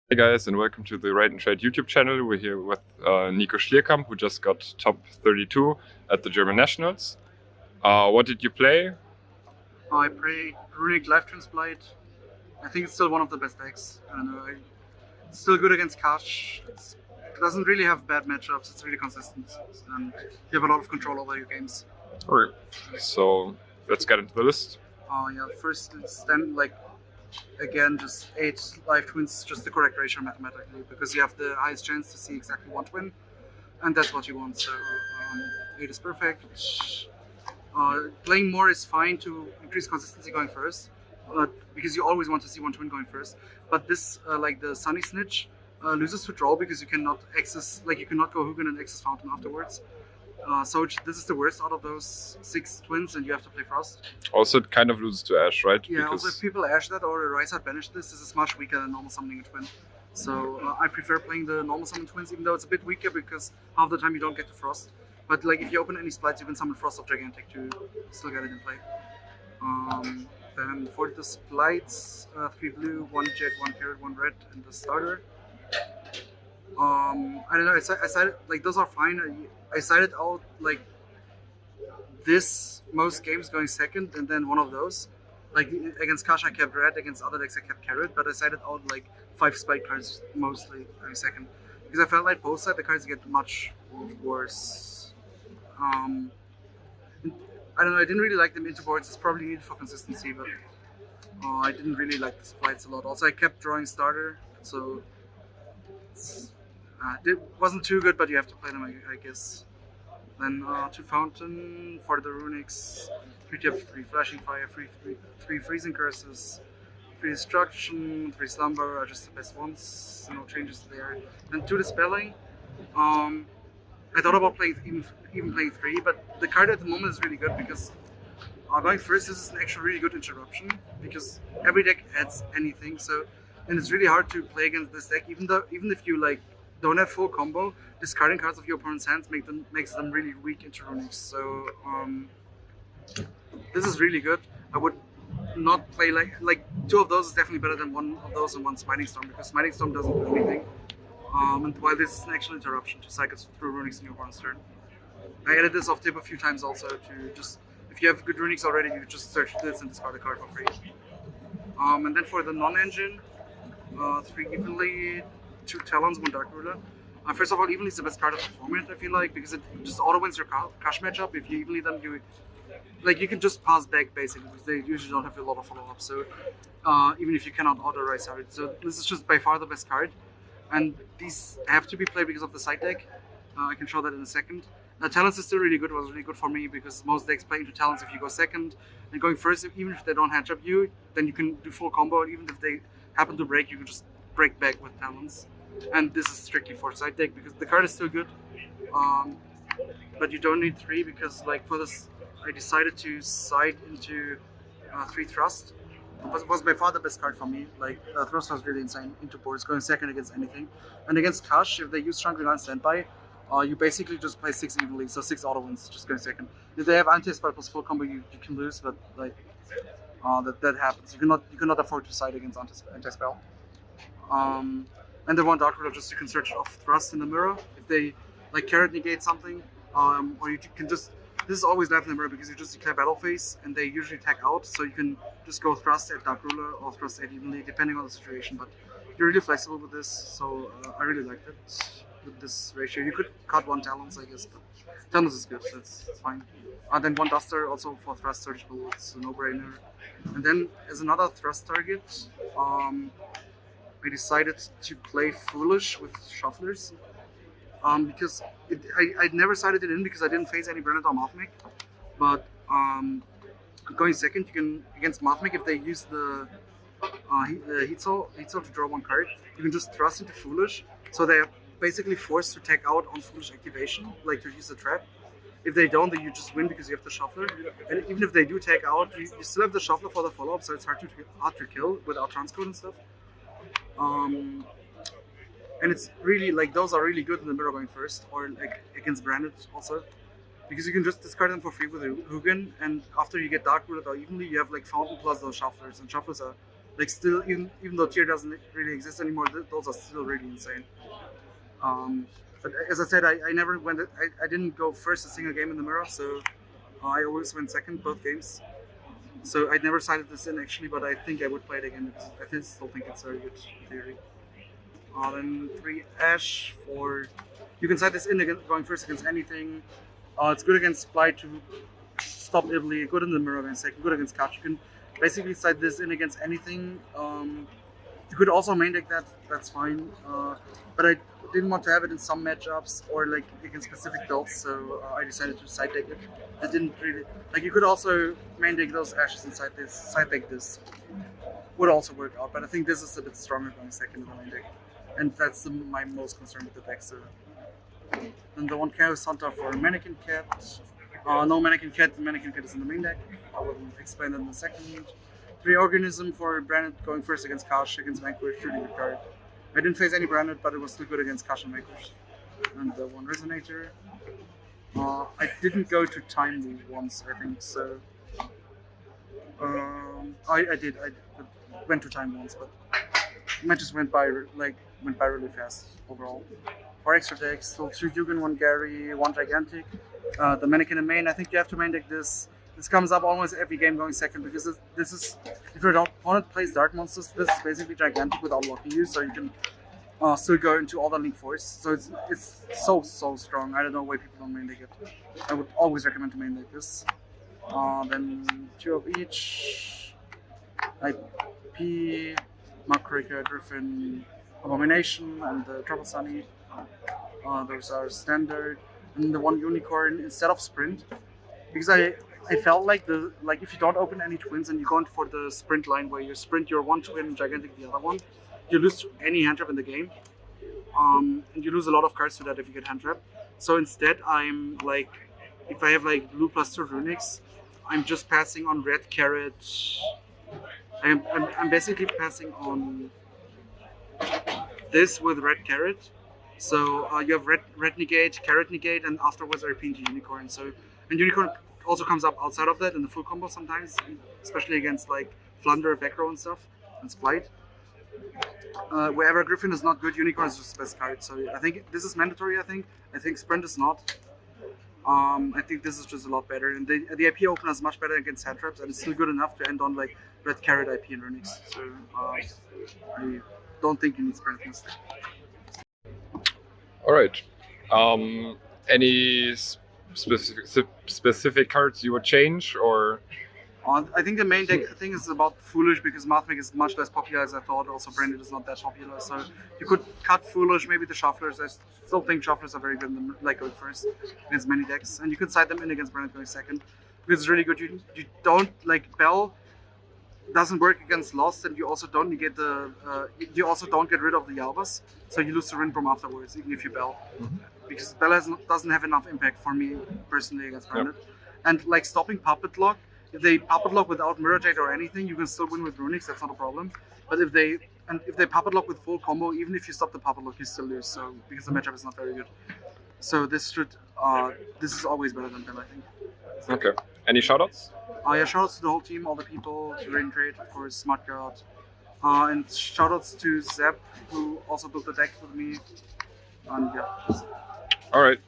Hey guys, and welcome to the Ride and Trade YouTube channel. We're here with Niko Schlierkamp, who just got top 32 at the German Nationals. What did you play? I played Runick Life Transplant. I think it's still one of the best decks. I don't know. It's still good against Kash. It doesn't really have bad matchups. It's really consistent, and you have a lot of control over your games. Alright, so let's get into the list. Yeah, first stand again, just 8 life twins, just the correct ratio mathematically, because you have the highest chance to see exactly one twin, and that's what you want. So 8 is perfect. Playing more is fine to increase consistency going first, because you always want to see one twin going first. But this, like the Sunny Snitch, loses to draw because you cannot access, you cannot go Hugin and access Fountain afterwards. So this is the worst out of those 6 twins, and you have to play Frost. Also, it kind of loses to Ash, right? Yeah, because also if people Ash that or Rysard banish this is much weaker than normal summoning a twin. So I prefer playing the normal summon twins, even though it's a bit weaker because half the time you don't get to Frost. But if you open any splites, you can summon Frost of Gigantic to still get it in play. Then for the splites, 3 blue, 1 jet, 1 carrot, 1 red, and the starter. I don't know. I sided those are fine. I sided out this most games going second, and then one of those. Against Kash, I kept red. Against other decks, I kept carrot. But I sided out 5 spike cards mostly going second because I felt like both side the cards get much worse. I don't know. I didn't really like them into boards. It's probably needed for consistency, but I didn't really like the splites a lot. Also, I kept drawing starter, so it wasn't too good. But you have to play them, I guess. Then 2 fountain for the Runicks, 3 tip, 3 flashing fire, 3 freezing curses, 3 destruction, 3 slumber are just the best ones. No changes there. Then 2 dispelling. I thought about playing even playing 3, but the card at the moment is really good because going first this is an actually really good interruption because every deck adds anything. So and it's really hard to play against this deck even if you don't have full combo. Discarding cards of your opponent's hands makes them really weak into Runics. So this is really good. I would not play 2 of those is definitely better than 1 of those and 1 Smiting Storm because Smiting Storm doesn't do anything. And while this is an actual interruption to cycle through Runics in your opponent's turn. I added this off tip a few times also to just if you have good Runics already, you just search this and discard a card for free. And then for the non-engine, 3 evenly, 2 Talons, 1 Dark Ruler. First of all, evenly is the best card of the format, I feel like, because it just auto wins your Kash matchup. If you evenly them, you can just pass back basically because they usually don't have a lot of follow-up. So even if you cannot auto Rise out, so this is just by far the best card. And these have to be played because of the side deck. I can show that in a second. Talents is still really good. It was really good for me because most decks play into Talents if you go second. And going first, even if they don't hatch up you, then you can do full combo. And even if they happen to break, you can just break back with Talents. And this is strictly for side deck because the card is still good. But you don't need 3 because for this, I decided to side into 3 Thrust. It was by far the best card for me. Thrust was really insane into boards, going second against anything. And against Kash, if they use Shangri-La Standby, you basically just play 6 evenly, so 6 auto wins, just going second. If they have anti-spell plus full combo, you can lose, but that happens. You cannot afford to side against anti-spell. And the 1 Dark Ruler, just you can search off Thrust in the mirror. If they carrot negate something, or you can just. This is always left in the mirror because you just declare battle phase and they usually tag out, so you can just go Thrust at Dark Ruler or Thrust at evenly, depending on the situation. But you're really flexible with this, so I really liked it with this ratio. You could cut 1 Talons, I guess, but Talons is good, so it's fine. Then 1 Duster also for Thrust searchable, it's a no-brainer. And then as another Thrust target, I decided to play Foolish with Shufflers. Because I never sided it in because I didn't face any Brennett or Mothmik. But going second, you can against Mothmik if they use the Heat Soul to draw 1 card, you can just Thrust into Foolish. So they're basically forced to tag out on Foolish activation, to use the trap. If they don't, then you just win because you have the Shuffler. And even if they do tag out, you still have the Shuffler for the follow-up, so it's hard to kill without transcode and stuff. And it's really those are really good in the mirror going first, or against Branded also, because you can just discard them for free with Hugin, and after you get Dark Rooted or evenly, you have Fountain plus those Shufflers, and Shufflers are Like still, even though tier doesn't really exist anymore, those are still really insane. But as I said, I never went. I didn't go first a single game in the mirror, so I always went second both games. So I never cited this in actually, but I think I would play it again because still think it's very good theory. Then 3 Ash for you can cite this in against, going first against anything. It's good against Spright to stop Italy. Good in the mirror against second. Good against Catch. You can basically cite this in against anything. You could also main deck that. That's fine. But I didn't want to have it in some matchups or like against specific builds, so I decided to side deck it. It didn't really like. You could also main deck those Ashes and side deck this. Would also work out, but I think this is a bit stronger going second in the main deck, and that's my most concern with the deck. So. Then the 1 Chaos Hunter for Mannequin Cat. No Mannequin Cat, the Mannequin Cat is in the main deck. I will explain that in a second. 3 Organism for Branded going first against Kash, against Vanquish, really good card. I didn't face any Branded, but it was still good against Kash and Vanquish. And the 1 Resonator. I didn't go to time move once, I think, so. I did. I went to time once, but matches went by really fast overall. 4 extra decks, still 2 Yugioh, 1 Gary, 1 Gigantic. The Mannequin and main, I think you have to main deck this. This comes up almost every game going second because this is, if your opponent plays Dark Monsters, this is basically Gigantic without locking you, so you can still go into all the Link Force. So it's so strong. I don't know why people don't main deck it. I would always recommend to main deck this. Then 2 of each. IP, Makrika, Griffin, Abomination, and the Trouble Sunny. Those are standard. And the 1 Unicorn instead of Sprint, because I felt like if you don't open any twins and you go for the sprint line where you sprint your 1 twin and Gigantic the other one, you lose any hand trap in the game, and you lose a lot of cards to that if you get hand trap. So instead, I'm like, if I have like blue plus 2 Runicks, I'm just passing on red carrot. I'm basically passing on this with red carrot. So you have red negate, carrot negate, and afterwards I repeat into Unicorn. So and Unicorn also comes up outside of that in the full combo sometimes, especially against like Flunder, back row and stuff, and Spright. Wherever Griffin is not good, Unicorn is just the best card. So I think this is mandatory. I think Sprint is not. I think this is just a lot better, and the IP opener is much better against hand traps, and it's still good enough to end on like red carrot IP and Runicks. So I don't think you need Sprint instead. All right. Any specific cards you would change, or? I think the main deck thing is about Foolish because Mathmech is much less popular as I thought. Also, Branded is not that popular, so you could cut Foolish, maybe the Shufflers. I still think Shufflers are very good in like going first against many decks, and you could side them in against Branded going second because it's really good. You don't like Bell doesn't work against Lost, and you also don't negate the you also don't get rid of the Yalbas, so you lose the Rinbrom afterwards, even if you Bell, because Bell doesn't have enough impact for me personally against Branded. Yep. And like stopping Puppet Lock, if they Puppet Lock without Mirror Jade or anything, you can still win with Runics. That's not a problem. But if they Puppet Lock with full combo, even if you stop the Puppet Lock, you still lose. So because the matchup is not very good. So this is always better than Bell, I think. Okay. Any shoutouts? Yeah, shoutouts to the whole team, all the people, to Rain Trade, of course, Smart God, and shoutouts to Zeb, who also built the deck with me. And yeah. All right.